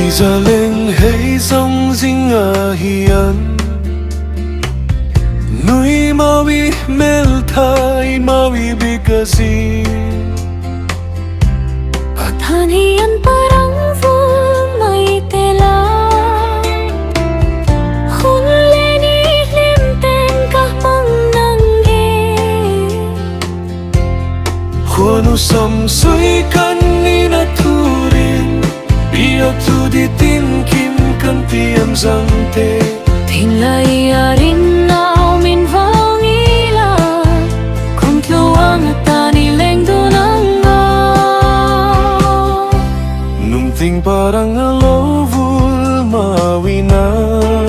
giờ lên hay sông dinh ở hiền núi mau bị mel thay mau bị kasi Than hiền parang may tela Hun leni limten kah mang nangge Huanu sam sui kan ni na turin Biya tu di tin kim kan tiam zang te Tin lai arin nao min vang ila Kung kluang at tani leng dunang Nung ting parang alovul mawinan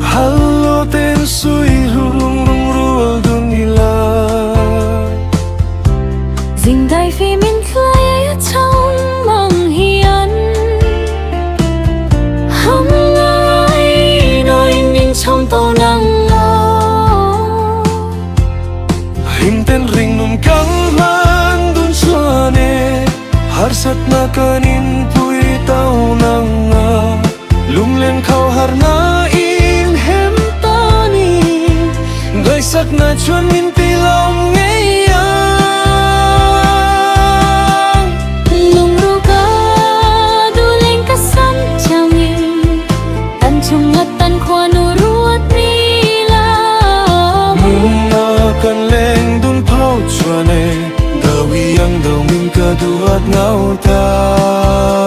Halo ten sui rung rung rual dun ila Ding dai phi min khai trong mang hiền Hâm ngai nói min trong tàu nang lo Hing ten ring nung kang man dun suane Harsat na kanin pui tau nanga Lum len khao har na in hem tani Gai sak na chuan min pilom ngay yang Nung ru ka du leng ka san changi Tan chung at tan kwa nu ruat ni la Mung na kan leng dun pao chuane Dawi yang daw min ka duat ngau ta